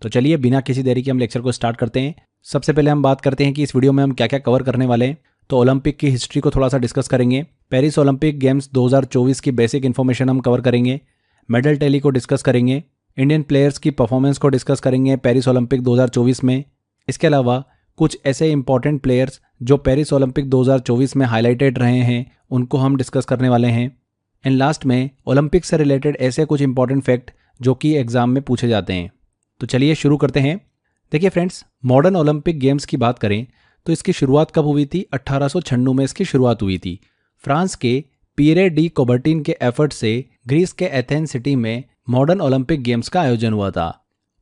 तो चलिए बिना किसी देरी के हम लेक्चर को स्टार्ट करते हैं। सबसे पहले हम बात करते हैं कि इस वीडियो में हम क्या क्या कवर करने वाले हैं। तो ओलंपिक की हिस्ट्री को थोड़ा सा डिस्कस करेंगे। पेरिस ओलंपिक गेम्स 2024 की बेसिक इन्फॉर्मेशन हम कवर करेंगे। मेडल टैली को डिस्कस करेंगे। इंडियन प्लेयर्स की परफॉर्मेंस को डिस्कस करेंगे पेरिस ओलंपिक 2024 में। इसके अलावा कुछ ऐसे इंपॉर्टेंट प्लेयर्स जो पेरिस ओलंपिक 2024 में हाईलाइटेड रहे हैं उनको हम डिस्कस करने वाले हैं। एंड लास्ट में ओलंपिक से रिलेटेड ऐसे कुछ इंपॉर्टेंट फैक्ट जो कि एग्जाम में पूछे जाते हैं। तो चलिए शुरू करते हैं। देखिए फ्रेंड्स, मॉडर्न ओलंपिक गेम्स की बात करें तो इसकी शुरुआत कब हुई थी? 1896 में इसकी शुरुआत हुई थी। फ्रांस के पियरे डी कोबर्टिन के एफर्ट से ग्रीस के एथेंस सिटी में मॉडर्न ओलंपिक गेम्स का आयोजन हुआ था।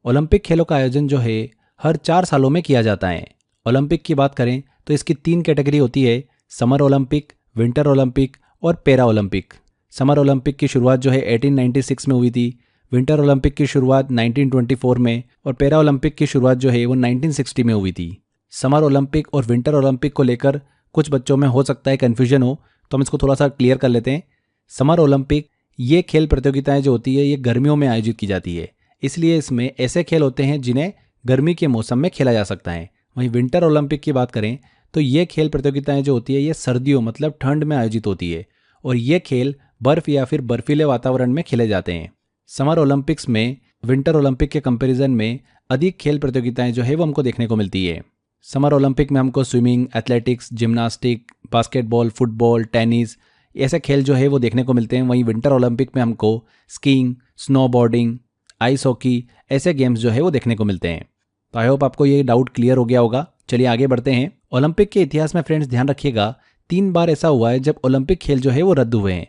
ओलंपिक खेलों का आयोजन जो है हर 4 सालों में किया जाता है। ओलंपिक की बात करें तो इसकी 3 कैटेगरी होती है, समर ओलंपिक, विंटर ओलंपिक और पैरा ओलंपिक। समर ओलंपिक की शुरुआत जो है 1896 में हुई थी, विंटर ओलंपिक की शुरुआत 1924 में और पैरा ओलंपिक की शुरुआत जो है वो 1960 में हुई थी। समर ओलंपिक और विंटर ओलंपिक को लेकर कुछ बच्चों में हो सकता है कन्फ्यूजन हो, तो हम इसको थोड़ा सा क्लियर कर लेते हैं। समर ओलंपिक ये खेल प्रतियोगिताएं जो होती है ये गर्मियों में आयोजित की जाती है, इसलिए इसमें ऐसे खेल होते हैं जिन्हें गर्मी के मौसम में खेला जा सकता है। वहीं विंटर ओलंपिक की बात करें तो ये खेल प्रतियोगिताएं जो होती है ये सर्दियों मतलब ठंड में आयोजित होती है और ये खेल बर्फ या फिर बर्फीले वातावरण में खेले जाते हैं। समर ओलंपिक्स में विंटर ओलंपिक के कंपैरिजन में अधिक खेल प्रतियोगिताएं जो है वो हमको देखने को मिलती है। समर ओलंपिक में हमको swimming, athletics, gymnastic, basketball, football, tennis ऐसे खेल जो है वो देखने को मिलते हैं। वहीं विंटर ओलंपिक में हमको स्कीइंग, स्नोबोर्डिंग, आइस हॉकी ऐसे गेम्स जो है वो देखने को मिलते हैं। तो आई होप आपको ये डाउट क्लियर हो गया होगा। चलिए आगे बढ़ते हैं। ओलंपिक के इतिहास में फ्रेंड्स ध्यान रखिएगा 3 बार ऐसा हुआ है जब ओलंपिक खेल जो है वो रद्द हुए हैं।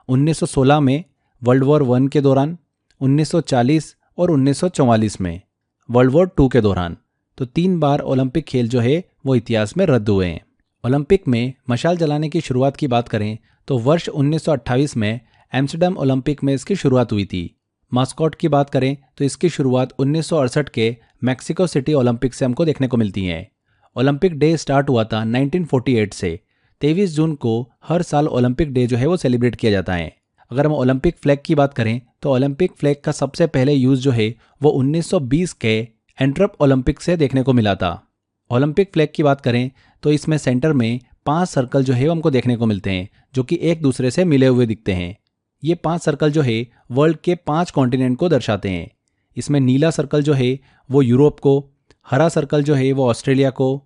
1916 में वर्ल्ड वॉर 1 के दौरान, 1940 और 1944 में वर्ल्ड वॉर 2 के दौरान। तो 3 बार ओलंपिक खेल जो है वो इतिहास में रद्द हुए हैं। ओलंपिक में मशाल जलाने की शुरुआत की बात करें तो वर्ष 1928 में एम्स्टर्डम ओलंपिक में इसकी शुरुआत हुई थी। मास्कॉट की बात करें तो इसकी शुरुआत 1968 के मैक्सिको सिटी ओलंपिक से हमको देखने को मिलती है। ओलंपिक डे स्टार्ट हुआ था 1948 से। 23 जून को हर साल ओलंपिक डे जो है वो सेलिब्रेट किया जाता है। अगर हम ओलंपिक फ्लैग की बात करें तो ओलंपिक फ्लैग का सबसे पहले यूज़ जो है वो 1920 के एंट्रप ओलंपिक से देखने को मिला था। ओलंपिक फ्लैग की बात करें तो इसमें सेंटर में 5 सर्कल जो है वो हमको देखने को मिलते हैं जो कि एक दूसरे से मिले हुए दिखते हैं। ये 5 सर्कल जो है वर्ल्ड के 5 कॉन्टिनेंट को दर्शाते हैं। इसमें नीला सर्कल जो है वो यूरोप को, हरा सर्कल जो है वो ऑस्ट्रेलिया को,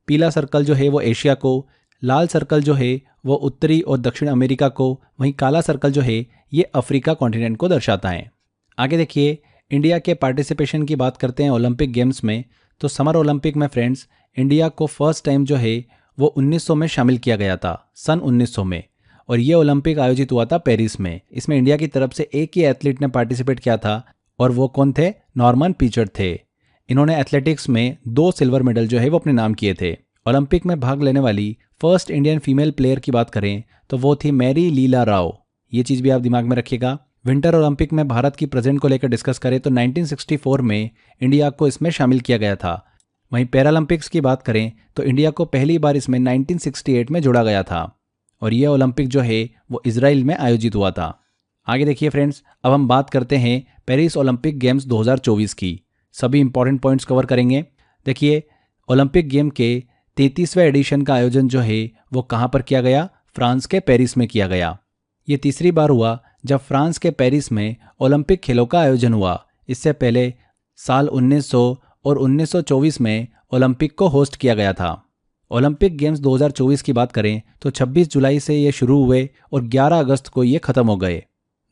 पीला सर्कल जो है वो एशिया को, लाल सर्कल जो है वो उत्तरी और दक्षिण अमेरिका को, वहीं काला सर्कल जो है ये अफ्रीका कॉन्टिनेंट को दर्शाता है। आगे देखिए, इंडिया के पार्टिसिपेशन की बात करते हैं ओलंपिक गेम्स में। तो समर ओलंपिक में फ्रेंड्स इंडिया को फर्स्ट टाइम जो है वो 1900 में शामिल किया गया था, सन 1900 में, और ये ओलंपिक आयोजित हुआ था पेरिस में। इसमें इंडिया की तरफ से एक ही एथलीट ने पार्टिसिपेट किया था और वो कौन थे? नॉर्मन पीचर्ड थे। इन्होंने एथलेटिक्स में 2 सिल्वर मेडल जो है वो अपने नाम किए थे। ओलंपिक में भाग लेने वाली फर्स्ट इंडियन फीमेल प्लेयर की बात करें तो वो थी मैरी लीला राव। ये चीज़ भी आप दिमाग में रखिएगा। विंटर ओलंपिक में भारत की प्रेजेंट को लेकर डिस्कस करें तो 1964 में इंडिया को इसमें शामिल किया गया था। वहीं पैरालंपिक्स की बात करें तो इंडिया को पहली बार इसमें 1968 में जोड़ा गया था और यह ओलंपिक जो है वो इजराइल में आयोजित हुआ था। आगे देखिए फ्रेंड्स, अब हम बात करते हैं पेरिस ओलंपिक गेम्स 2024 की। सभी इंपॉर्टेंट पॉइंट्स कवर करेंगे। देखिए, ओलंपिक गेम के 33वें एडिशन का आयोजन जो है वो कहाँ पर किया गया? फ्रांस के पेरिस में किया गया। ये तीसरी बार हुआ जब फ्रांस के पेरिस में ओलंपिक खेलों का आयोजन हुआ। इससे पहले साल 1900 और 1924 में ओलंपिक को होस्ट किया गया था। ओलंपिक गेम्स 2024 की बात करें तो 26 जुलाई से ये शुरू हुए और 11 अगस्त को ये ख़त्म हो गए।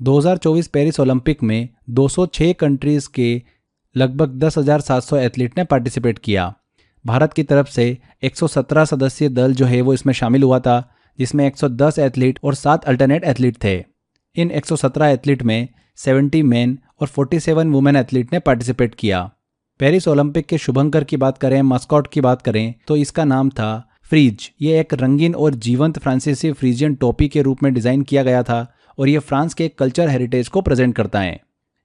2024 पेरिस ओलंपिक में 206 कंट्रीज़ के लगभग 10,700 एथलीट ने पार्टिसिपेट किया। भारत की तरफ से 117 सदस्यीय दल जो है वो इसमें शामिल हुआ था, जिसमें 110 एथलीट और 7 अल्टरनेट एथलीट थे। इन 117 एथलीट में 70 मेन और 47 वुमेन एथलीट ने पार्टिसिपेट किया। पेरिस ओलंपिक के शुभंकर की बात करें, मास्कॉट की बात करें तो इसका नाम था फ्रीज। ये एक रंगीन और जीवंत फ्रांसीसी फ्रीजियन टोपी के रूप में डिज़ाइन किया गया था और ये फ्रांस के कल्चर हेरिटेज को प्रेजेंट करता है।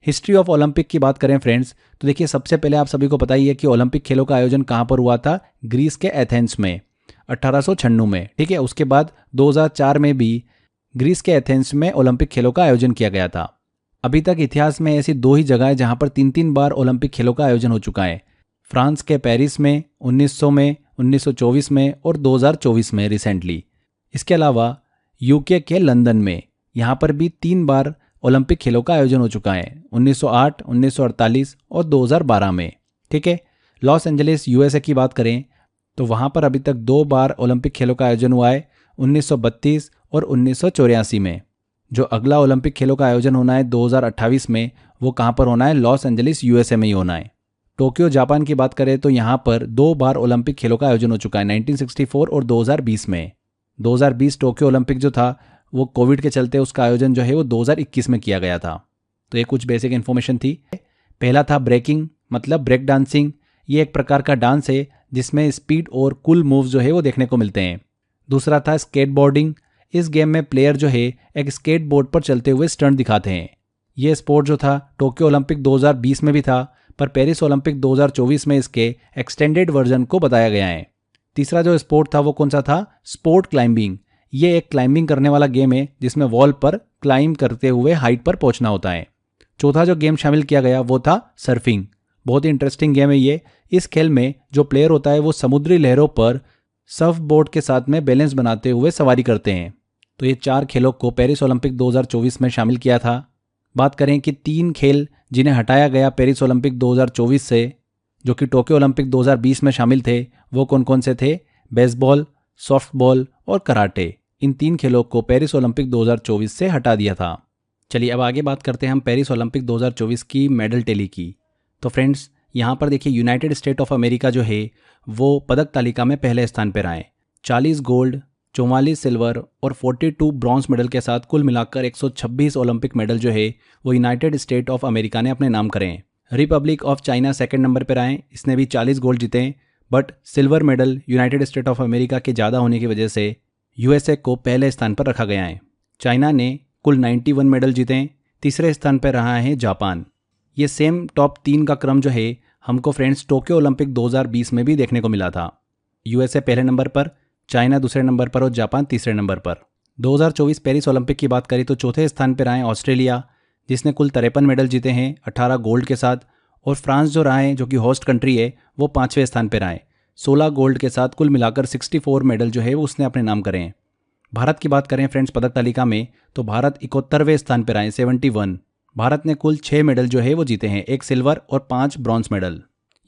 हिस्ट्री ऑफ ओलंपिक की बात करें फ्रेंड्स तो देखिए, सबसे पहले आप सभी को पता ही है कि ओलंपिक खेलों का आयोजन कहाँ पर हुआ था? ग्रीस के एथेंस में 1896 में। ठीक है, उसके बाद 2004 में भी ग्रीस के एथेंस में ओलंपिक खेलों का आयोजन किया गया था। अभी तक इतिहास में ऐसी 2 ही जगह है जहां पर 3-3 बार ओलंपिक खेलों का आयोजन हो चुका है। फ्रांस के पेरिस में 1900 में, 1924 में और 2024 में रिसेंटली। इसके अलावा यूके के लंदन में यहाँ पर भी 3 बार ओलंपिक खेलों का आयोजन हो चुका है, 1908, 1948 और 2012 में। ठीक है, लॉस एंजलिस यूएसए की बात करें तो वहाँ पर अभी तक 2 बार ओलंपिक खेलों का आयोजन हुआ है, 1932 और 1984 में। जो अगला ओलंपिक खेलों का आयोजन होना है 2028 में, वो कहाँ पर होना है? लॉस एंजलिस यूएसए में ही होना है। टोक्यो जापान की बात करें तो यहाँ पर 2 बार ओलंपिक खेलों का आयोजन हो चुका है, 1964 और 2020 में। 2020 टोक्यो ओलंपिक जो था वो कोविड के चलते उसका आयोजन जो है वो 2021 में किया गया था। तो ये कुछ बेसिक इन्फॉर्मेशन थी। पहला था ब्रेकिंग, मतलब ब्रेक डांसिंग। ये एक प्रकार का डांस है जिसमें स्पीड और कूल मूव्स जो है वो देखने को मिलते हैं। दूसरा था स्केटबोर्डिंग। इस गेम में प्लेयर जो है एक स्केट बोर्ड पर चलते हुए स्टंट दिखाते हैं। ये स्पोर्ट जो था टोक्यो ओलंपिक 2020 में भी था, पर पेरिस ओलंपिक 2024 में इसके एक्सटेंडेड वर्जन को बताया गया है। तीसरा जो स्पोर्ट था वो कौन सा था? Sport climbing. ये एक क्लाइंबिंग करने वाला गेम है जिसमें वॉल पर क्लाइंब करते हुए हाइट पर पहुंचना होता है। चौथा जो गेम शामिल किया गया वो था सर्फिंग। बहुत ही इंटरेस्टिंग गेम है ये। इस खेल में जो प्लेयर होता है वो समुद्री लहरों पर सर्फ बोर्ड के साथ में बैलेंस बनाते हुए सवारी करते हैं। तो ये 4 खेलों को पेरिस ओलंपिक 2024 में शामिल किया था। बात करें कि 3 खेल जिन्हें हटाया गया पेरिस ओलंपिक 2024 से, जो कि टोक्यो ओलंपिक 2020 में शामिल थे, वो कौन कौन से थे? बेसबॉल, सॉफ्टबॉल और कराटे। इन 3 खेलों को पेरिस ओलंपिक 2024 से हटा दिया था। चलिए अब आगे बात करते हैं हम पेरिस ओलंपिक 2024 की मेडल टैली की। तो फ्रेंड्स यहाँ पर देखिए, यूनाइटेड स्टेट ऑफ अमेरिका जो है वो पदक तालिका में पहले स्थान पर आए। 40 गोल्ड, 44 सिल्वर और 42 ब्रॉन्ज मेडल के साथ कुल मिलाकर 126 ओलंपिक मेडल जो है वो यूनाइटेड स्टेट ऑफ अमेरिका ने अपने नाम करे हैं। Republic of China second number पर आए, इसने भी 40 गोल्ड जीते हैं, but silver medal United state of America के ज़्यादा होने की वजह से यूएसए को पहले स्थान पर रखा गया है। चाइना ने कुल 91 मेडल जीते हैं। तीसरे स्थान पर रहा है जापान। ये सेम टॉप 3 का क्रम जो है हमको फ्रेंड्स टोक्यो ओलंपिक 2020 में भी देखने को मिला था। यूएसए पहले नंबर पर, चाइना दूसरे नंबर पर और जापान तीसरे नंबर पर। 2024 पेरिस ओलंपिक की बात करें तो चौथे स्थान पर आए ऑस्ट्रेलिया, जिसने कुल 53 मेडल जीते हैं 18 गोल्ड के साथ। और फ्रांस जो रहा है, जो कि होस्ट कंट्री है, वो 5वें स्थान पर आए 16 गोल्ड के साथ। कुल मिलाकर 64 मेडल जो है वो उसने अपने नाम करे हैं। भारत की बात करें फ्रेंड्स पदक तालिका में तो भारत 71वें स्थान पर आए 71। भारत ने कुल 6 मेडल जो है वो जीते हैं, 1 सिल्वर और 5 ब्रॉन्ज मेडल।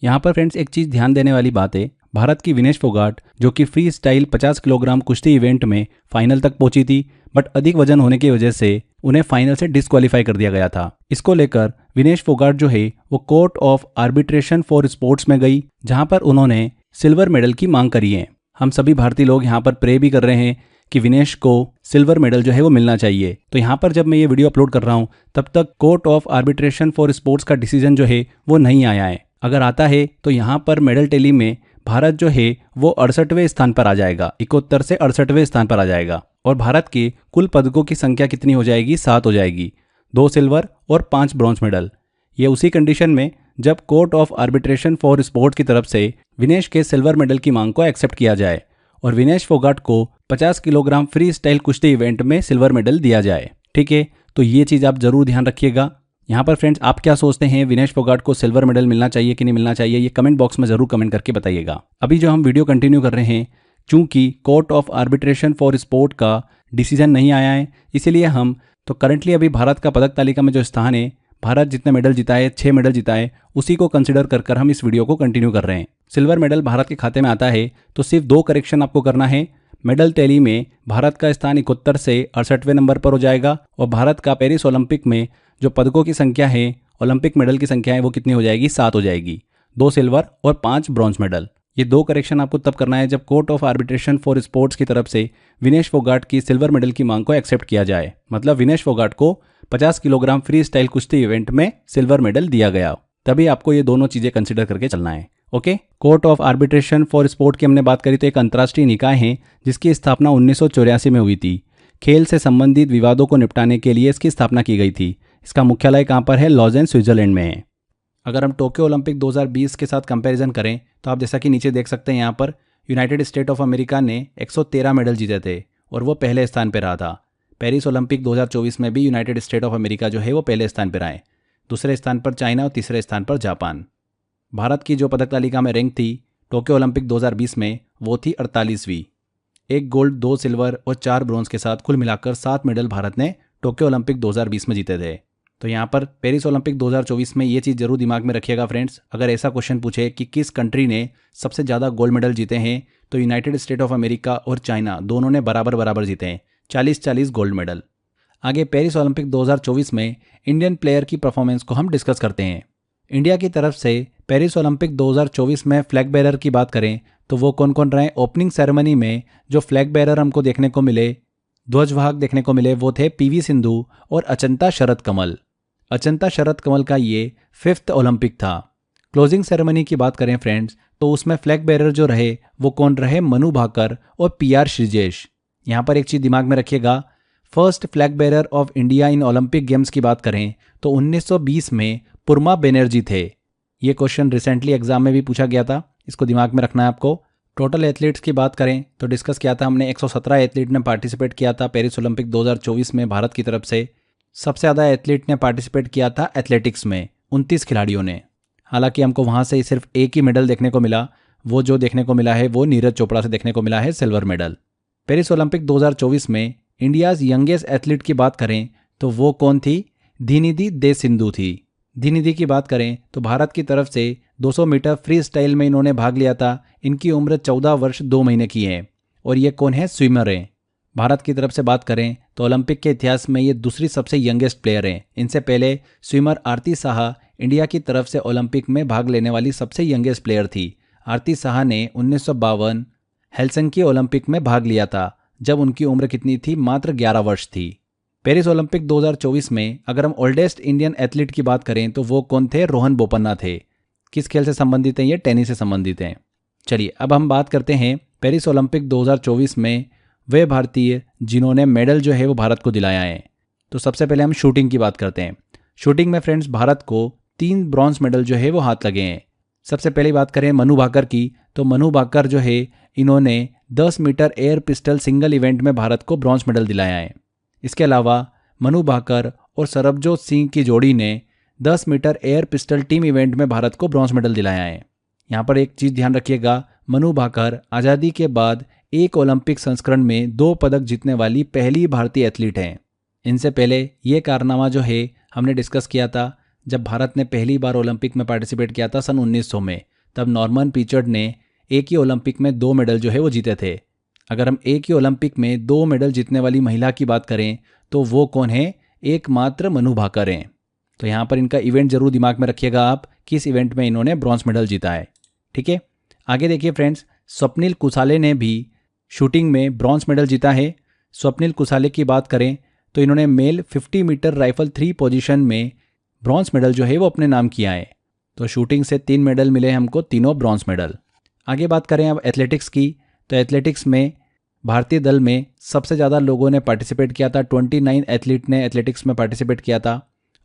यहाँ पर फ्रेंड्स एक चीज़ ध्यान देने वाली बात है, भारत की विनेश फोगाट जो कि फ्री स्टाइल 50 किलोग्राम कुश्ती इवेंट में फाइनल तक पहुंची थी, बट अधिक वजन होने की वजह से उन्हें फाइनल से डिस्क्वालीफाई कर दिया गया था। इसको लेकर विनेश फोगाट जो है वो court of arbitration for sports में गई, जहां पर उन्होंने सिल्वर मेडल की मांग करी है। हम सभी भारतीय लोग यहाँ पर प्रे भी कर रहे हैं कि विनेश को सिल्वर मेडल जो है वो मिलना चाहिए। तो यहाँ पर जब मैं ये वीडियो अपलोड कर रहा हूँ तब तक court of arbitration for sports का डिसीजन जो है वो नहीं आया है। अगर आता है तो यहाँ पर मेडल टैली में भारत जो है वो 68वें स्थान पर आ जाएगा, 71 से 68वें स्थान पर आ जाएगा। और भारत के कुल पदकों की संख्या कितनी हो जाएगी? 7 हो जाएगी, 2 सिल्वर और 5 ब्रॉन्ज मेडल। ये उसी कंडीशन में जब court of arbitration for sports की तरफ से विनेश के सिल्वर मेडल की मांग को एक्सेप्ट किया जाए और विनेश फोगाट को 50 किलोग्राम फ्री स्टाइल कुश्ती इवेंट में सिल्वर मेडल दिया जाए। ठीक है, तो ये चीज़ आप जरूर ध्यान रखिएगा। यहाँ पर फ्रेंड्स आप क्या सोचते हैं, विनेश फोगाट को सिल्वर मेडल मिलना चाहिए कि नहीं मिलना चाहिए? ये कमेंट बॉक्स में जरूर कमेंट करके बताइएगा। अभी जो हम वीडियो कंटिन्यू कर रहे हैं, चूंकि court of arbitration for sport का डिसीजन नहीं आया है, इसीलिए हम तो करंटली अभी भारत का पदक तालिका में जो स्थान है, भारत जितने मेडल जीता है, 6 मेडल जीता है, उसी को कंसिडर कर हम इस वीडियो को कंटिन्यू कर रहे हैं। सिल्वर मेडल भारत के खाते में आता है तो सिर्फ 2 करेक्शन आपको करना है। मेडल टैली में भारत का स्थान 71 से 68वें नंबर पर हो जाएगा और भारत का पेरिस ओलंपिक में जो पदकों की संख्या है, ओलंपिक मेडल की संख्या है, वो कितनी हो जाएगी? 7 हो जाएगी, 2 सिल्वर और 5 ब्रॉन्ज मेडल। ये 2 करेक्शन आपको तब करना है जब court of arbitration for sports की तरफ से विनेश फोगाट की सिल्वर मेडल की मांग को एक्सेप्ट किया जाए। मतलब विनेश फोगाट को 50 किलोग्राम फ्री स्टाइल कुश्ती इवेंट में सिल्वर मेडल दिया गया, तभी आपको ये दोनों चीजें कंसिडर करके चलना है। Okay, court of arbitration for sport की हमने बात करी तो एक अंतर्राष्ट्रीय निकाय है जिसकी स्थापना 1984 में हुई थी। खेल से संबंधित विवादों को निपटाने के लिए इसकी स्थापना की गई थी। इसका मुख्यालय कहाँ पर है? लॉजेन, स्विट्जरलैंड में है। अगर हम टोक्यो ओलंपिक 2020 के साथ कंपैरिजन करें तो आप जैसा कि नीचे देख सकते हैं, यहाँ पर यूनाइटेड स्टेट ऑफ अमेरिका ने 113 मेडल जीते थे और वो पहले स्थान पर रहा था। पेरिस ओलंपिक 2024 में भी यूनाइटेड स्टेट ऑफ अमेरिका जो है वो पहले स्थान पर आए, दूसरे स्थान पर चाइना और तीसरे स्थान पर जापान। भारत की जो पदक तालिका में रैंक थी टोक्यो ओलंपिक 2020 में वो थी 48वीं। 1 गोल्ड, 2 सिल्वर और 4 ब्रॉन्ज के साथ कुल मिलाकर 7 मेडल भारत ने टोक्यो ओलंपिक 2020 में जीते थे। तो यहाँ पर पेरिस ओलंपिक 2024 में ये चीज़ जरूर दिमाग में रखिएगा फ्रेंड्स, अगर ऐसा क्वेश्चन पूछे कि किस कंट्री ने सबसे ज़्यादा गोल्ड मेडल जीते हैं, तो यूनाइटेड स्टेट ऑफ अमेरिका और चाइना दोनों ने बराबर बराबर जीते हैं, 40-40 गोल्ड मेडल। आगे पेरिस ओलंपिक 2024 में इंडियन प्लेयर की परफॉर्मेंस को हम डिस्कस करते हैं। इंडिया की तरफ से पेरिस ओलंपिक 2024 में फ्लैग बेरर की बात करें तो वो कौन कौन रहे। ओपनिंग सेरेमनी में जो फ्लैग बेरर हमको देखने को मिले, ध्वजवाहक देखने को मिले, वो थे पीवी सिंधु और अचंता शरद कमल। अचंता शरद कमल का ये 5th ओलंपिक था। क्लोजिंग सेरेमनी की बात करें फ्रेंड्स तो उसमें फ्लैग बेरर जो रहे वो कौन रहे, मनु भाकर और PR श्रीजेश। यहाँ पर एक चीज़ दिमाग में रखिएगा, first flag bearer of India in Olympic games की बात करें तो 1920 में पुरमा बनर्जी थे। ये क्वेश्चन रिसेंटली एग्जाम में भी पूछा गया था, इसको दिमाग में रखना है आपको। टोटल एथलीट्स की बात करें तो डिस्कस किया था हमने, 117 एथलीट ने पार्टिसिपेट किया था पेरिस ओलंपिक 2024 में भारत की तरफ से। सबसे ज़्यादा एथलीट ने पार्टिसिपेट किया था एथलेटिक्स में, 29 खिलाड़ियों ने। हालांकि हमको वहाँ से सिर्फ एक ही मेडल देखने को मिला, वो जो देखने को मिला है वो नीरज चोपड़ा से देखने को मिला है, सिल्वर मेडल। पेरिस ओलंपिक 2024 में इंडियाज़ यंगेस्ट एथलीट की बात करें तो वो कौन थी, धीनिधि दे सिंधु थी। धीनिधि की बात करें तो भारत की तरफ से 200 मीटर फ्री स्टाइल में इन्होंने भाग लिया था। इनकी उम्र 14 वर्ष 2 महीने की है और ये कौन है, स्विमर हैं। भारत की तरफ से बात करें तो ओलंपिक के इतिहास में ये दूसरी सबसे यंगेस्ट प्लेयर हैं। इनसे पहले स्विमर आरती साहा इंडिया की तरफ से ओलंपिक में भाग लेने वाली सबसे यंगेस्ट प्लेयर थी। आरती साहा ने 1952 हेलसिंकी ओलंपिक में भाग लिया था, जब उनकी उम्र कितनी थी, मात्र 11 वर्ष थी। पेरिस ओलंपिक 2024 में अगर हम ओल्डेस्ट इंडियन एथलीट की बात करें तो वो कौन थे, रोहन बोपन्ना थे। किस खेल से संबंधित हैं, ये टेनिस से संबंधित हैं। चलिए अब हम बात करते हैं पेरिस ओलंपिक 2024 में वे भारतीय जिन्होंने मेडल जो है वो भारत को दिलाया है। तो सबसे पहले हम शूटिंग की बात करते हैं। शूटिंग में फ्रेंड्स भारत को 3 ब्रॉन्ज मेडल जो है वो हाथ लगे हैं। सबसे पहले बात करें मनु भाकर की तो मनु भाकर जो है इन्होंने 10 metre air pistol single event में भारत को ब्रॉन्ज मेडल दिलाया है। इसके अलावा मनु भाकर और सरबजोत सिंह की जोड़ी ने 10 metre air pistol team event में भारत को ब्रॉन्ज मेडल दिलाया है। यहाँ पर एक चीज़ ध्यान रखिएगा, मनु भाकर आज़ादी के बाद एक ओलंपिक संस्करण में 2 पदक जीतने वाली पहली भारतीय एथलीट हैं। इनसे पहले ये कारनामा जो है हमने डिस्कस किया था जब भारत ने पहली बार ओलंपिक में पार्टिसिपेट किया था सन 1900 में। तब नॉर्मन पिचर्ड ने एक ही ओलंपिक में 2 मेडल जो है वो जीते थे। अगर हम एक ही ओलंपिक में 2 मेडल जीतने वाली महिला की बात करें तो वो कौन है, एकमात्र मनु भाकर हैं। तो यहाँ पर इनका इवेंट जरूर दिमाग में रखिएगा आप, किस इवेंट में इन्होंने ब्रॉन्ज मेडल जीता है। ठीक है, आगे देखिए फ्रेंड्स, स्वप्निल कुसाले ने भी शूटिंग में ब्रॉन्ज मेडल जीता है। स्वप्निल कुसाले की बात करें तो इन्होंने मेल 50 मीटर राइफल 3 पोजीशन में ब्रॉन्ज मेडल जो है वो अपने नाम किया है। तो शूटिंग से 3 मेडल मिले हमको, तीनों ब्रॉन्ज मेडल। आगे बात करें अब एथलेटिक्स की तो एथलेटिक्स में भारतीय दल में सबसे ज़्यादा लोगों ने पार्टिसिपेट किया था, 29 एथलीट ने एथलेटिक्स में पार्टिसिपेट किया था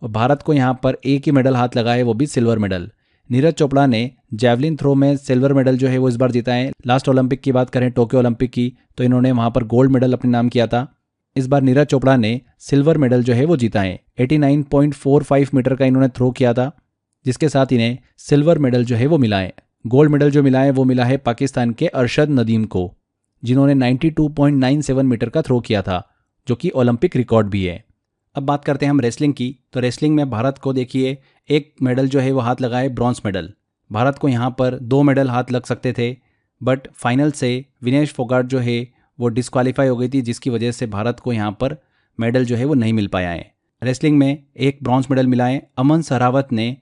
और भारत को यहाँ पर एक ही मेडल हाथ लगा है, वो भी सिल्वर मेडल। नीरज चोपड़ा ने जैवलिन थ्रो में सिल्वर मेडल जो है वो इस बार जीता है। लास्ट ओलंपिक की बात करें टोक्यो ओलंपिक की तो इन्होंने वहाँ पर गोल्ड मेडल अपने नाम किया था। इस बार नीरज चोपड़ा ने सिल्वर मेडल जो है वो जीता है। 89.45 मीटर का इन्होंने थ्रो किया था, जिसके साथ इन्हें सिल्वर मेडल जो है वो मिला है। गोल्ड मेडल जो मिला है वो मिला है पाकिस्तान के अरशद नदीम को, जिन्होंने 92.97 मीटर का थ्रो किया था, जो कि ओलंपिक रिकॉर्ड भी है। अब बात करते हैं हम रेसलिंग की तो रेसलिंग में भारत को देखिए एक मेडल जो है वो हाथ लगा है, ब्रॉन्ज मेडल। भारत को यहाँ पर 2 मेडल हाथ लग सकते थे, बट फाइनल से विनेश फोगाट जो है वो डिस्क्वालीफाई हो गई थी, जिसकी वजह से भारत को यहाँ पर मेडल जो है वो नहीं मिल पाया है। रेसलिंग में एक ब्रॉन्ज मेडल मिला है। अमन सहरावत ने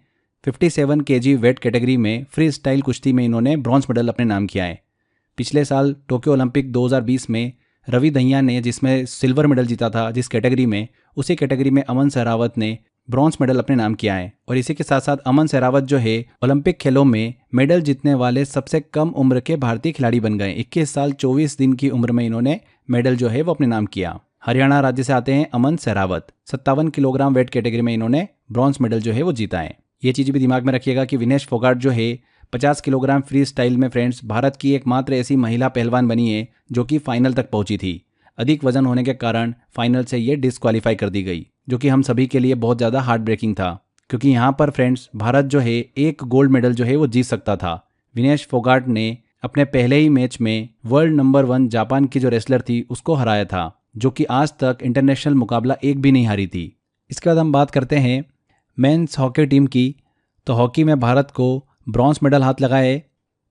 57 kg वेट कैटेगरी में फ्री स्टाइल कुश्ती में इन्होंने ब्रॉन्ज मेडल अपने नाम किया है। पिछले साल टोक्यो ओलंपिक 2020 में रवि दहिया ने जिसमें सिल्वर मेडल जीता था जिस कैटेगरी में, उसी कैटेगरी में अमन सहरावत ने ब्रॉन्ज मेडल अपने नाम किया है। और इसी के साथ साथ अमन सहरावत जो है ओलंपिक खेलों में मेडल जीतने वाले सबसे कम उम्र के भारतीय खिलाड़ी बन गए। 21 साल 24 दिन की उम्र में इन्होंने मेडल जो है वो अपने नाम किया। हरियाणा राज्य से आते हैं अमन सहरावत। 57 किलोग्राम वेट कैटेगरी में इन्होंने ब्रॉन्ज मेडल जो है वो जीता है। ये चीज़ भी दिमाग में रखिएगा कि विनेश फोगाट जो है 50 किलोग्राम फ्री स्टाइल में फ्रेंड्स भारत की एकमात्र ऐसी महिला पहलवान बनी है जो कि फाइनल तक पहुंची थी। अधिक वजन होने के कारण फाइनल से ये डिस्क्वालीफाई कर दी गई, जो कि हम सभी के लिए बहुत ज़्यादा हार्ट ब्रेकिंग था, क्योंकि यहाँ पर फ्रेंड्स भारत जो है एक गोल्ड मेडल जो है वो जीत सकता था। विनेश फोगाट ने अपने पहले ही मैच में वर्ल्ड नंबर 1 जापान की जो रेसलर थी उसको हराया था, जो कि आज तक इंटरनेशनल मुकाबला एक भी नहीं हारी थी। इसके बाद हम बात करते हैं मेंस हॉकी टीम की। तो हॉकी में भारत को ब्रॉन्ज मेडल हाथ लगा है।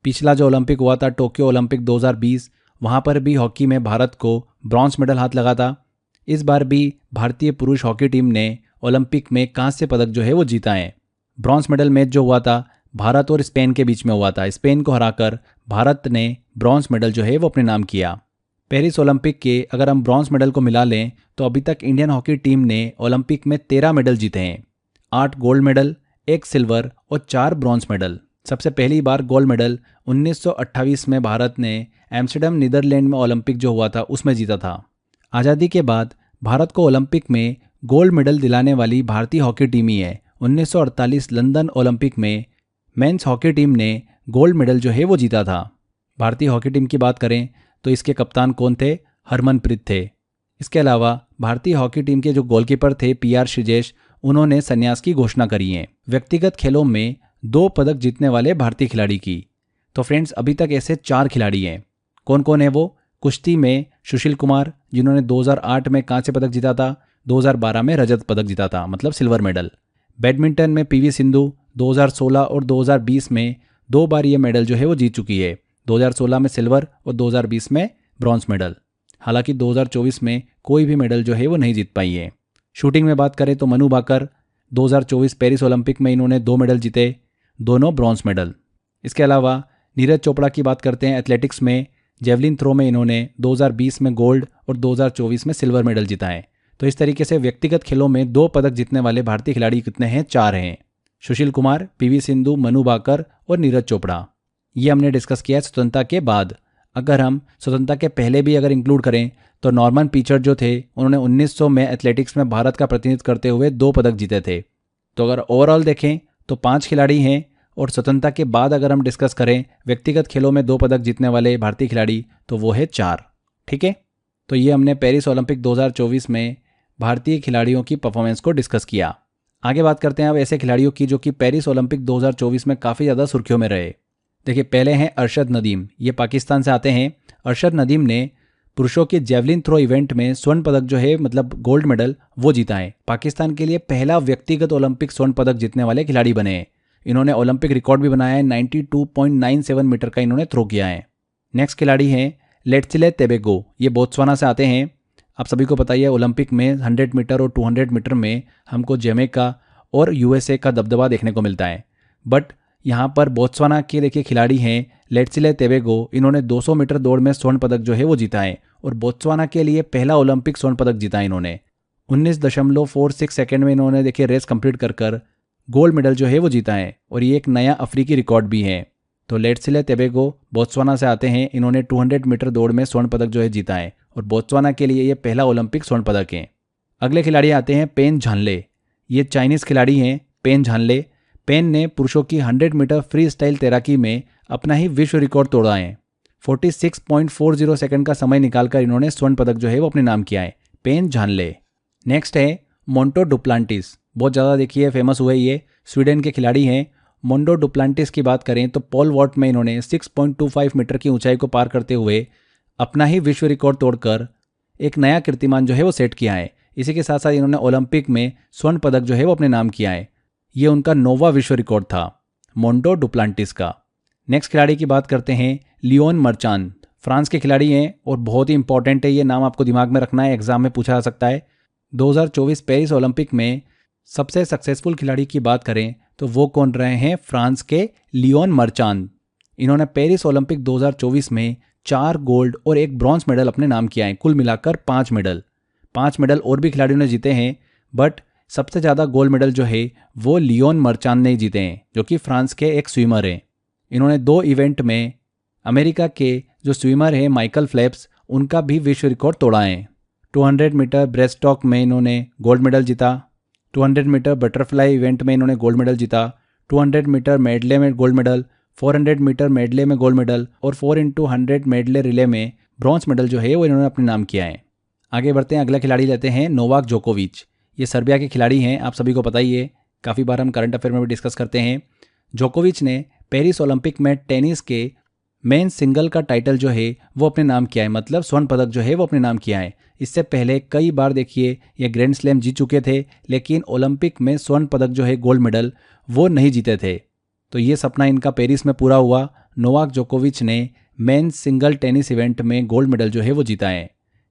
पिछला जो ओलंपिक हुआ था टोक्यो ओलंपिक 2020, वहाँ पर भी हॉकी में भारत को ब्रॉन्ज मेडल हाथ लगा था। इस बार भी भारतीय पुरुष हॉकी टीम ने ओलंपिक में कांस्य पदक जो है वो जीता है। ब्रॉन्ज मेडल मैच जो हुआ था भारत और स्पेन के बीच में हुआ था। स्पेन को हराकर भारत ने ब्रॉन्ज मेडल जो है वो अपने नाम किया। पेरिस ओलंपिक के अगर हम ब्रॉन्ज मेडल को मिला लें तो अभी तक इंडियन हॉकी टीम ने ओलंपिक में 13 मेडल जीते हैं। 8 गोल्ड मेडल, 1 सिल्वर और 4 ब्रॉन्ज मेडल। सबसे पहली बार गोल्ड मेडल 1928 में भारत ने एम्स्टर्डम नीदरलैंड में ओलंपिक जो हुआ था उसमें जीता था। आज़ादी के बाद भारत को ओलंपिक में गोल्ड मेडल दिलाने वाली भारतीय हॉकी टीम ही है। 1948 लंदन ओलंपिक में मेंस हॉकी टीम ने गोल्ड मेडल जो है वो जीता था। भारतीय हॉकी टीम की बात करें तो इसके कप्तान कौन थे? हरमनप्रीत थे। इसके अलावा भारतीय हॉकी टीम के जो गोलकीपर थे PR श्रीजेश, उन्होंने संन्यास की घोषणा करी है। व्यक्तिगत खेलों में 2 पदक जीतने वाले भारतीय खिलाड़ी की। तो फ्रेंड्स अभी तक ऐसे 4 खिलाड़ी हैं। कौन कौन है वो? कुश्ती में सुशील कुमार, जिन्होंने 2008 में कांस्य पदक जीता था, 2012 में रजत पदक जीता था, मतलब सिल्वर मेडल। बैडमिंटन में PV सिंधु 2016 और 2020 में 2 बार ये मेडल जो है वो जीत चुकी है। 2016 में सिल्वर और 2020 में ब्रॉन्ज मेडल। हालांकि 2024 में कोई भी मेडल जो है वो नहीं जीत पाई है। शूटिंग में बात करें तो मनु भाकर 2024 पेरिस ओलंपिक में इन्होंने 2 मेडल जीते, दोनों ब्रॉन्ज मेडल। इसके अलावा नीरज चोपड़ा की बात करते हैं। एथलेटिक्स में जेवलिन थ्रो में इन्होंने 2020 में गोल्ड और 2024 में सिल्वर मेडल जीता है। तो इस तरीके से व्यक्तिगत खेलों में 2 पदक जीतने वाले भारतीय खिलाड़ी कितने हैं? 4 हैं। सुशील कुमार, PV सिंधु, मनु भाकर और नीरज चोपड़ा। ये हमने डिस्कस किया स्वतंत्रता के बाद। अगर हम स्वतंत्रता के पहले भी अगर इंक्लूड करें तो नॉर्मन पीचर जो थे उन्होंने 1900 में एथलेटिक्स में भारत का प्रतिनिधित्व करते हुए 2 पदक जीते थे। तो अगर ओवरऑल देखें तो 5 खिलाड़ी हैं, और स्वतंत्रता के बाद अगर हम डिस्कस करें व्यक्तिगत खेलों में 2 पदक जीतने वाले भारतीय खिलाड़ी तो वो है 4। ठीक है, तो ये हमने पेरिस ओलंपिक 2024 में भारतीय खिलाड़ियों की परफॉर्मेंस को डिस्कस किया। आगे बात करते हैं अब ऐसे खिलाड़ियों की जो कि पेरिस ओलंपिक 2024 में काफ़ी ज़्यादा सुर्खियों में रहे। देखिए, पहले हैं अरशद नदीम, ये पाकिस्तान से आते हैं। अरशद नदीम ने पुरुषों के जेवलिन थ्रो इवेंट में स्वर्ण पदक जो है मतलब गोल्ड मेडल वो जीता है। पाकिस्तान के लिए पहला व्यक्तिगत ओलंपिक स्वर्ण पदक जीतने वाले खिलाड़ी बने हैं। इन्होंने ओलंपिक रिकॉर्ड भी बनाया है। 92.97 मीटर का इन्होंने थ्रो किया है। नेक्स्ट खिलाड़ी हैं लेट्सिले तेबेगो, ये बोत्सवाना से आते हैं। आप सभी को पता ही है ओलंपिक में 100 मीटर और 200 मीटर में हमको जमैका और USA का दबदबा देखने को मिलता है। बट यहाँ पर बोत्सवाना के देखिए खिलाड़ी हैं लेट्सिले तेबेगो, इन्होंने 200 मीटर दौड़ में स्वर्ण पदक जो है वो जीता है और बोत्सवाना के लिए पहला ओलंपिक स्वर्ण पदक जीता है इन्होंने। 19.46 सेकेंड में इन्होंने देखिए रेस कंप्लीट कर गोल्ड मेडल जो है वो जीता है और ये एक नया अफ्रीकी रिकॉर्ड भी है। तो लेट्सिले तेबेगो बोत्सवाना से आते हैं। इन्होंने 200 मीटर दौड़ में स्वर्ण पदक जो है जीता है और बोत्सवाना के लिए ये पहला ओलंपिक स्वर्ण पदक है। अगले खिलाड़ी आते हैं पेन झानले, ये चाइनीज़ खिलाड़ी हैं पेन झानले। पेन ने पुरुषों की 100 मीटर फ्री स्टाइल तैराकी में अपना ही विश्व रिकॉर्ड तोड़ा है। 46.40 सेकंड का समय निकालकर इन्होंने स्वर्ण पदक जो है वो अपने नाम किया है, पेन झानले। नेक्स्ट है मोंटो डुप्लांटिस, बहुत ज़्यादा देखिए फेमस हुए, ये स्वीडन के खिलाड़ी हैं। मोंटो डुप्लांटिस की बात करें तो पोल वॉल्ट में इन्होंने 6.25 मीटर की ऊंचाई को पार करते हुए अपना ही विश्व रिकॉर्ड तोड़कर एक नया कीर्तिमान जो है वो सेट किया है। इसी के साथ साथ इन्होंने ओलंपिक में स्वर्ण पदक जो है वो अपने नाम किया है। ये उनका 9वां विश्व रिकॉर्ड था मोंटो डुप्लांटिस का। नेक्स्ट खिलाड़ी की बात करते हैं लियोन मर्चान, फ्रांस के खिलाड़ी हैं और बहुत ही इंपॉर्टेंट है, ये नाम आपको दिमाग में रखना है, एग्जाम में पूछा जा सकता है। 2024 पेरिस ओलंपिक में सबसे सक्सेसफुल खिलाड़ी की बात करें तो वो कौन रहे हैं? फ्रांस के लियोन मर्चान। इन्होंने पेरिस ओलंपिक 2024 में 4 गोल्ड और 1 ब्रॉन्ज मेडल अपने नाम किया है, कुल मिलाकर 5 मेडल। 5 मेडल और भी खिलाड़ियों ने जीते हैं, बट सबसे ज़्यादा गोल्ड मेडल जो है वो लियोन मर्चान ने जीते हैं, जो कि फ्रांस के एक स्विमर हैं। इन्होंने 2 इवेंट में अमेरिका के जो स्विमर हैं माइकल फेल्प्स, उनका भी विश्व रिकॉर्ड तोड़ा है। 200 मीटर ब्रेस्ट स्ट्रोक में इन्होंने गोल्ड मेडल जीता, 200 मीटर बटरफ्लाई इवेंट में इन्होंने गोल्ड मेडल जीता, 200 मीटर मेडले में गोल्ड मेडल, 400 मीटर मेडले में गोल्ड मेडल और 4x100 मेडले रिले में ब्रॉन्ज मेडल जो है वो इन्होंने अपने नाम किया है। आगे बढ़ते हैं, अगला खिलाड़ी लेते हैं नोवाक जोकोविच। ये सर्बिया के खिलाड़ी हैं, आप सभी को पता ही है, काफ़ी बार हम करंट अफेयर में भी डिस्कस करते हैं। जोकोविच ने पेरिस ओलंपिक में टेनिस के मेन सिंगल का टाइटल जो है वो अपने नाम किया है, मतलब स्वर्ण पदक जो है वो अपने नाम किया है। इससे पहले कई बार देखिए ये ग्रैंड स्लैम जीत चुके थे, लेकिन ओलंपिक में स्वर्ण पदक जो है गोल्ड मेडल वो नहीं जीते थे। तो ये सपना इनका पेरिस में पूरा हुआ। नोवाक जोकोविच ने मेन सिंगल टेनिस इवेंट में गोल्ड मेडल जो है वो जीता है।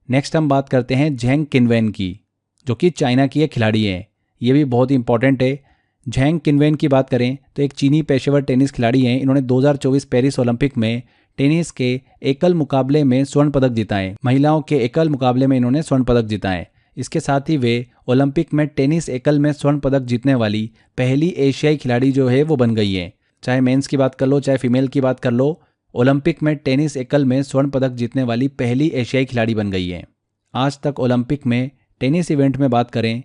नेक्स्ट हम बात करते हैं झैंग किनवेन की, जो कि चाइना की एक खिलाड़ी है। ये भी बहुत ही इंपॉर्टेंट है। झैंग किनवेन की बात करें तो एक चीनी पेशेवर टेनिस खिलाड़ी हैं। इन्होंने 2024 पेरिस ओलंपिक में टेनिस के एकल मुकाबले में स्वर्ण पदक जीता है। महिलाओं के एकल मुकाबले में इन्होंने स्वर्ण पदक जीता है। इसके साथ ही वे ओलंपिक में टेनिस एकल में स्वर्ण पदक जीतने वाली पहली एशियाई खिलाड़ी जो है वो बन गई है। चाहे मेंस की बात कर लो चाहे फीमेल की बात कर लो, ओलंपिक में टेनिस एकल में स्वर्ण पदक जीतने वाली पहली एशियाई खिलाड़ी बन गई है। आज तक ओलंपिक में टेनिस इवेंट में बात करें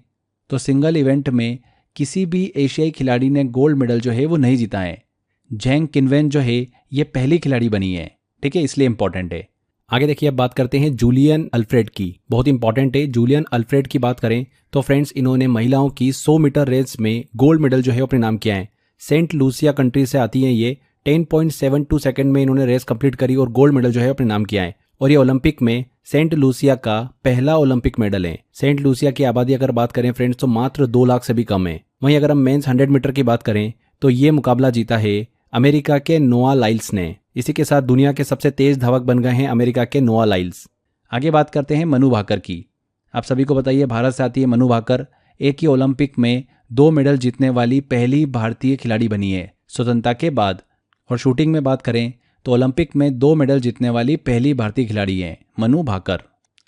तो सिंगल इवेंट में किसी भी एशियाई खिलाड़ी ने गोल्ड मेडल जो है वो नहीं जीता है। झैंग किनवेन जो है ये पहली खिलाड़ी बनी है, ठीक है, इसलिए इंपॉर्टेंट है। आगे देखिए, अब बात करते हैं जूलियन अल्फ्रेड की, बहुत इंपॉर्टेंट है। जूलियन अल्फ्रेड की बात करें तो फ्रेंड्स इन्होंने महिलाओं की 100 मीटर रेस में गोल्ड मेडल जो है अपने नाम किया है। सेंट लूसिया कंट्री से आती है ये। 10.72 सेकंड में इन्होंने रेस कंप्लीट करी और गोल्ड मेडल जो है अपने नाम किया है। और ये ओलंपिक में सेंट लूसिया का पहला ओलंपिक मेडल है। सेंट लूसिया की आबादी अगर बात करें फ्रेंड्स तो मात्र 2 लाख से भी कम है। वहीं अगर हम मेंस 100 मीटर की बात करें तो ये मुकाबला जीता है अमेरिका के नोआ लाइल्स ने। इसी के साथ दुनिया के सबसे तेज धावक बन गए हैं अमेरिका के नोआ लाइल्स। आगे बात करते हैं मनु भाकर की। आप सभी को बताइए भारत से आती है मनु भाकर। एक ही ओलंपिक में 2 मेडल जीतने वाली पहली भारतीय खिलाड़ी बनी है स्वतंत्रता के बाद। और शूटिंग में बात करें तो ओलंपिक में 2 मेडल जीतने वाली पहली भारतीय खिलाड़ी है मनु भाकर।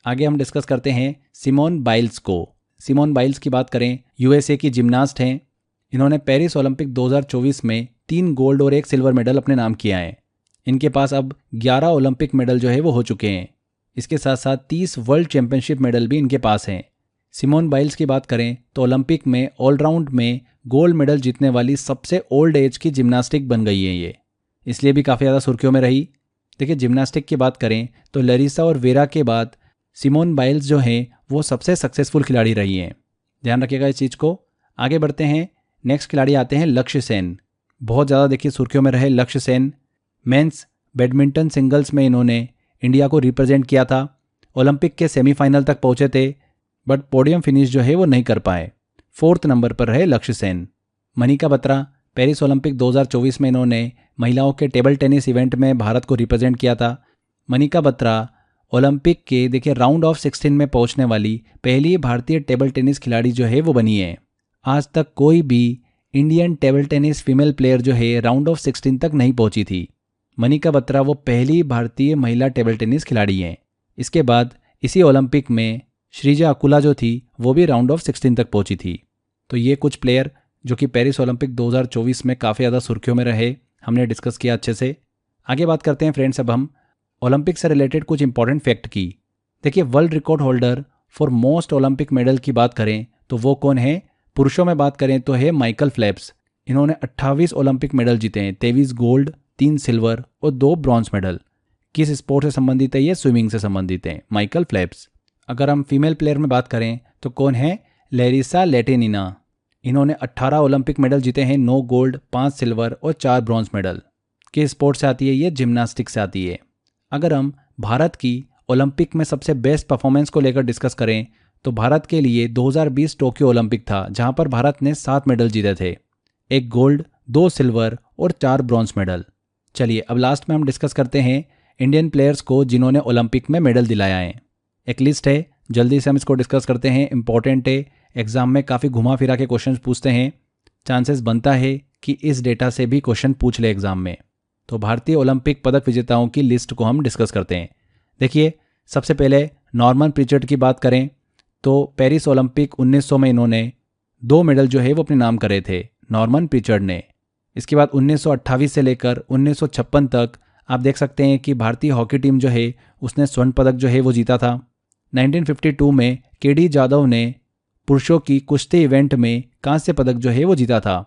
आगे हम डिस्कस करते हैं सिमोन बाइल्स को। सिमोन बाइल्स की बात करें, यूएसए की जिम्नास्ट हैं। इन्होंने पेरिस ओलंपिक 2024 में 3 गोल्ड और 1 सिल्वर मेडल अपने नाम किया है। इनके पास अब 11 ओलंपिक मेडल जो है वो हो चुके हैं। इसके साथ साथ 30 वर्ल्ड चैंपियनशिप मेडल भी इनके पास हैं। सिमोन बाइल्स की बात करें तो ओलंपिक में ऑलराउंड में गोल्ड मेडल जीतने वाली सबसे ओल्ड एज की जिम्नास्टिक बन गई है ये, इसलिए भी काफ़ी ज़्यादा सुर्खियों में रही। देखिए, जिम्नास्टिक की बात करें तो लरिसा और वेरा के बाद सिमोन बाइल्स जो हैं वो सबसे सक्सेसफुल खिलाड़ी रही हैं। ध्यान रखिएगा इस चीज़ को। आगे बढ़ते हैं, नेक्स्ट खिलाड़ी आते हैं लक्ष्य सेन। बहुत ज़्यादा देखिए सुर्खियों में रहे लक्ष्य सेन। मेंस बैडमिंटन सिंगल्स में इन्होंने इंडिया को रिप्रेजेंट किया था। ओलंपिक के सेमीफाइनल तक पहुंचे थे, बट पोडियम फिनिश जो है वो नहीं कर पाए। 4th नंबर पर रहे लक्ष्य सेन। मनिका बत्रा, पेरिस ओलंपिक 2024 में इन्होंने महिलाओं के टेबल टेनिस इवेंट में भारत को रिप्रेजेंट किया था। मनिका बत्रा ओलंपिक के देखिए राउंड ऑफ 16 में पहुंचने वाली पहली भारतीय टेबल टेनिस खिलाड़ी जो है वो बनी है। आज तक कोई भी Indian table tennis female player जो है राउंड ऑफ 16 तक नहीं पहुंची थी। मनिका बत्रा वो पहली भारतीय महिला टेबल टेनिस खिलाड़ी हैं। इसके बाद इसी ओलंपिक में श्रीजा अकुला जो थी वो भी राउंड ऑफ 16 तक पहुंची थी। तो ये कुछ प्लेयर जो कि पेरिस ओलंपिक 2024 में काफ़ी ज़्यादा सुर्खियों में रहे, हमने डिस्कस किया अच्छे से। आगे बात करते हैं फ्रेंड्स अब हम ओलंपिक से रिलेटेड कुछ इंपॉर्टेंट फैक्ट की। देखिए, world record holder for most Olympic medal की बात करें तो वो कौन है? पुरुषों में बात करें तो है माइकल फेल्प्स। इन्होंने 28 ओलंपिक मेडल जीते हैं, 23 गोल्ड, 3 सिल्वर और 2 ब्रॉन्ज मेडल। किस स्पोर्ट से संबंधित है? ये स्विमिंग से संबंधित है माइकल फेल्प्स। अगर हम फीमेल प्लेयर में बात करें तो कौन है? Larissa Latynina. इन्होंने 18 ओलंपिक मेडल जीते हैं, 9 गोल्ड, 5 सिल्वर और 4 ब्रॉन्ज मेडल। किस स्पोर्ट से आती है? ये जिम्नास्टिक से आती है। अगर हम भारत की ओलंपिक में सबसे बेस्ट परफॉर्मेंस को लेकर डिस्कस करें तो भारत के लिए 2020 टोक्यो ओलंपिक था, जहां पर भारत ने 7 मेडल जीते थे, 1 गोल्ड, 2 सिल्वर और 4 ब्रॉन्ज मेडल। चलिए अब लास्ट में हम डिस्कस करते हैं इंडियन प्लेयर्स को जिन्होंने ओलंपिक में मेडल दिलाया है। एक लिस्ट है, जल्दी से हम इसको डिस्कस करते हैं। इंपॉर्टेंट है, एग्जाम में काफ़ी घुमा फिरा के क्वेश्चन पूछते हैं, चांसेस बनता है कि इस डेटा से भी क्वेश्चन पूछ ले एग्जाम में। तो भारतीय ओलंपिक पदक विजेताओं की लिस्ट को हम डिस्कस करते हैं। देखिए, सबसे पहले नॉर्मन प्रिचर्ड की बात करें तो पेरिस ओलंपिक 1900 में इन्होंने 2 मेडल जो है वो अपने नाम करे थे, नॉर्मन प्रिचर्ड ने। इसके बाद 1928 से लेकर 1956 तक आप देख सकते हैं कि भारतीय हॉकी टीम जो है उसने स्वर्ण पदक जो है वो जीता था। 1952 में केडी जाधव ने पुरुषों की कुश्ती इवेंट में कांस्य पदक जो है वो जीता था।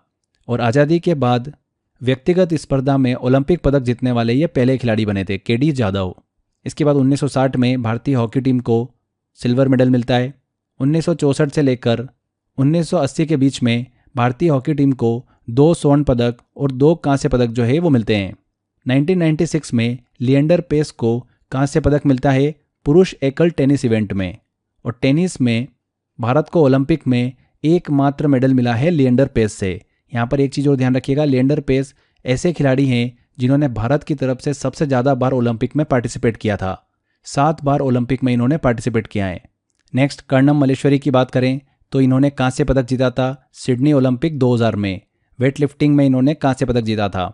और आज़ादी के बाद व्यक्तिगत स्पर्धा में ओलंपिक पदक जीतने वाले ये पहले खिलाड़ी बने थे, केडी जाधव। इसके बाद 1960 में भारतीय हॉकी टीम को सिल्वर मेडल मिलता है। 1964 से लेकर 1980 के बीच में भारतीय हॉकी टीम को 2 स्वर्ण पदक और 2 कांस्य पदक जो है वो मिलते हैं। 1996 में लिएंडर पेस को कांस्य पदक मिलता है पुरुष एकल टेनिस इवेंट में। और टेनिस में भारत को ओलंपिक में एकमात्र मेडल मिला है लिएंडर पेस से। यहाँ पर एक चीज़ और ध्यान रखिएगा, लिएंडर पेस ऐसे खिलाड़ी हैं जिन्होंने भारत की तरफ से सबसे ज़्यादा बार ओलंपिक में पार्टिसिपेट किया था। 7 बार ओलंपिक में इन्होंने पार्टिसिपेट किया है। नेक्स्ट कर्णम मल्लेश्वरी की बात करें तो इन्होंने कांस्य पदक जीता था सिडनी ओलंपिक 2000 में। वेट लिफ्टिंग में इन्होंने कांस्य पदक जीता था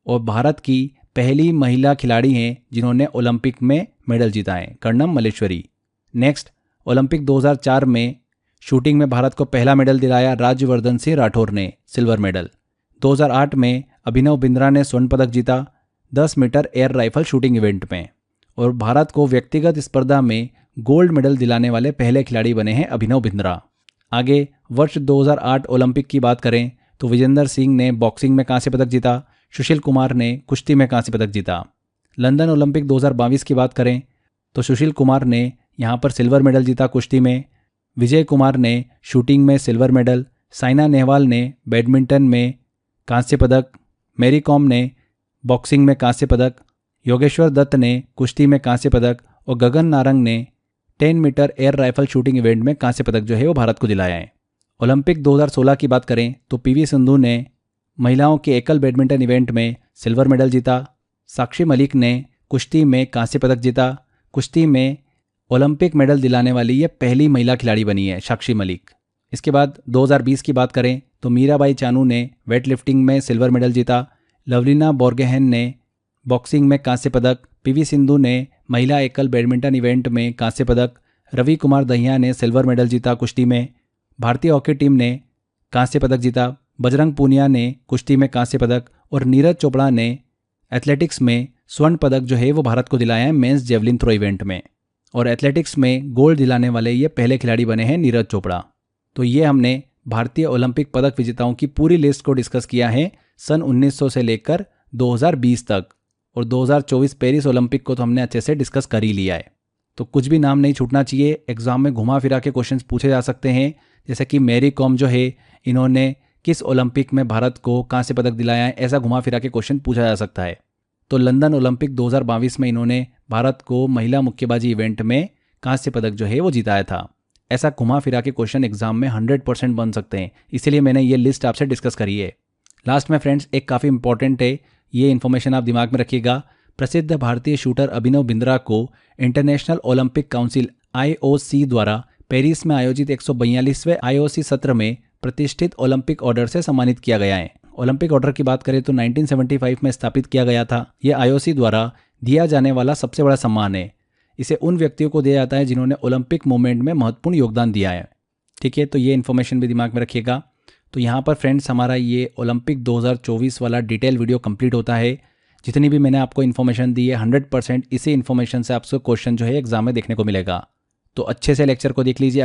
और भारत की पहली महिला खिलाड़ी हैं जिन्होंने ओलंपिक में मेडल जीता है, कर्णम मल्लेश्वरी। नेक्स्ट ओलंपिक 2004 में शूटिंग में भारत को पहला मेडल दिलाया राज्यवर्धन सिंह राठौर ने, सिल्वर मेडल। 2008 में अभिनव बिंद्रा ने स्वर्ण पदक जीता 10 metre air rifle shooting event में। और भारत को व्यक्तिगत स्पर्धा में गोल्ड मेडल दिलाने वाले पहले खिलाड़ी बने हैं अभिनव बिंद्रा। आगे वर्ष 2008 ओलंपिक की बात करें तो विजेंदर सिंह ने बॉक्सिंग में कांस्य पदक जीता, सुशील कुमार ने कुश्ती में कांस्य पदक जीता। लंदन ओलंपिक 2022 की बात करें तो सुशील कुमार ने यहाँ पर सिल्वर मेडल जीता कुश्ती में, विजय कुमार ने शूटिंग में सिल्वर मेडल, साइना नेहवाल ने बैडमिंटन में कांस्य पदक, मैरी कॉम ने बॉक्सिंग में कांस्य पदक, योगेश्वर दत्त ने कुश्ती में कांस्य पदक और गगन नारंग ने 10 metre air rifle shooting event में कांस्य पदक जो है वो भारत को दिलाया है। ओलंपिक 2016 की बात करें तो पीवी सिंधु ने महिलाओं के एकल बैडमिंटन इवेंट में सिल्वर मेडल जीता। साक्षी मलिक ने कुश्ती में कांस्य पदक जीता। कुश्ती में ओलंपिक मेडल दिलाने वाली ये पहली महिला खिलाड़ी बनी है साक्षी मलिक। इसके बाद 2020 की बात करें तो मीराबाई चानू ने वेट लिफ्टिंग में सिल्वर मेडल जीता। लवलीना बोर्गोहेन ने बॉक्सिंग में कांस्य पदक, पीवी सिंधु ने महिला एकल बैडमिंटन इवेंट में कांस्य पदक, रवि कुमार दहिया ने सिल्वर मेडल जीता कुश्ती में। भारतीय हॉकी टीम ने कांस्य पदक जीता। बजरंग पूनिया ने कुश्ती में कांस्य पदक और नीरज चोपड़ा ने एथलेटिक्स में स्वर्ण पदक जो है वो भारत को दिलाया है मेंस जेवलिन थ्रो इवेंट में। और एथलेटिक्स में गोल्ड दिलाने वाले ये पहले खिलाड़ी बने हैं नीरज चोपड़ा। तो ये हमने भारतीय ओलंपिक पदक विजेताओं की पूरी लिस्ट को डिस्कस किया है सन 1900 से लेकर 2020 तक। और 2024 पेरिस ओलंपिक को तो हमने अच्छे से डिस्कस कर ही लिया है। तो कुछ भी नाम नहीं छूटना चाहिए, एग्जाम में घुमा फिरा के क्वेश्चंस पूछे जा सकते हैं। जैसे कि मैरी कॉम जो है इन्होंने किस ओलंपिक में भारत को कांस्य पदक दिलाया है, ऐसा घुमा फिरा के क्वेश्चन पूछा जा सकता है। तो लंदन ओलंपिक 2022 में इन्होंने भारत को महिला मुक्केबाजी इवेंट में कांस्य पदक जो है वो जिताया था। ऐसा घुमा फिरा के क्वेश्चन एग्जाम में 100% बन सकते हैं, इसीलिए मैंने ये लिस्ट आपसे डिस्कस करी है। लास्ट में फ्रेंड्स एक काफ़ी इंपॉर्टेंट है, ये इन्फॉर्मेशन आप दिमाग में रखिएगा। प्रसिद्ध भारतीय शूटर अभिनव बिंद्रा को इंटरनेशनल ओलंपिक काउंसिल IOC द्वारा पेरिस में आयोजित 142वें IOC सत्र में प्रतिष्ठित ओलंपिक ऑर्डर से सम्मानित किया गया है। ओलंपिक ऑर्डर की बात करें तो 1975 में स्थापित किया गया था। यह IOC द्वारा दिया जाने वाला सबसे बड़ा सम्मान है। इसे उन व्यक्तियों को दिया जाता है जिन्होंने ओलंपिक मूवमेंट में महत्वपूर्ण योगदान दिया है। ठीक है, तो ये इन्फॉर्मेशन भी दिमाग में रखिएगा। तो यहाँ पर फ्रेंड्स हमारा ये ओलंपिक 2024 वाला डिटेल वीडियो कंप्लीट होता है। जितनी भी मैंने आपको इन्फॉर्मेशन दी है 100% इसी इन्फॉर्मेशन से आपको क्वेश्चन जो है एग्जाम में देखने को मिलेगा। तो अच्छे से लेक्चर को देख लीजिए।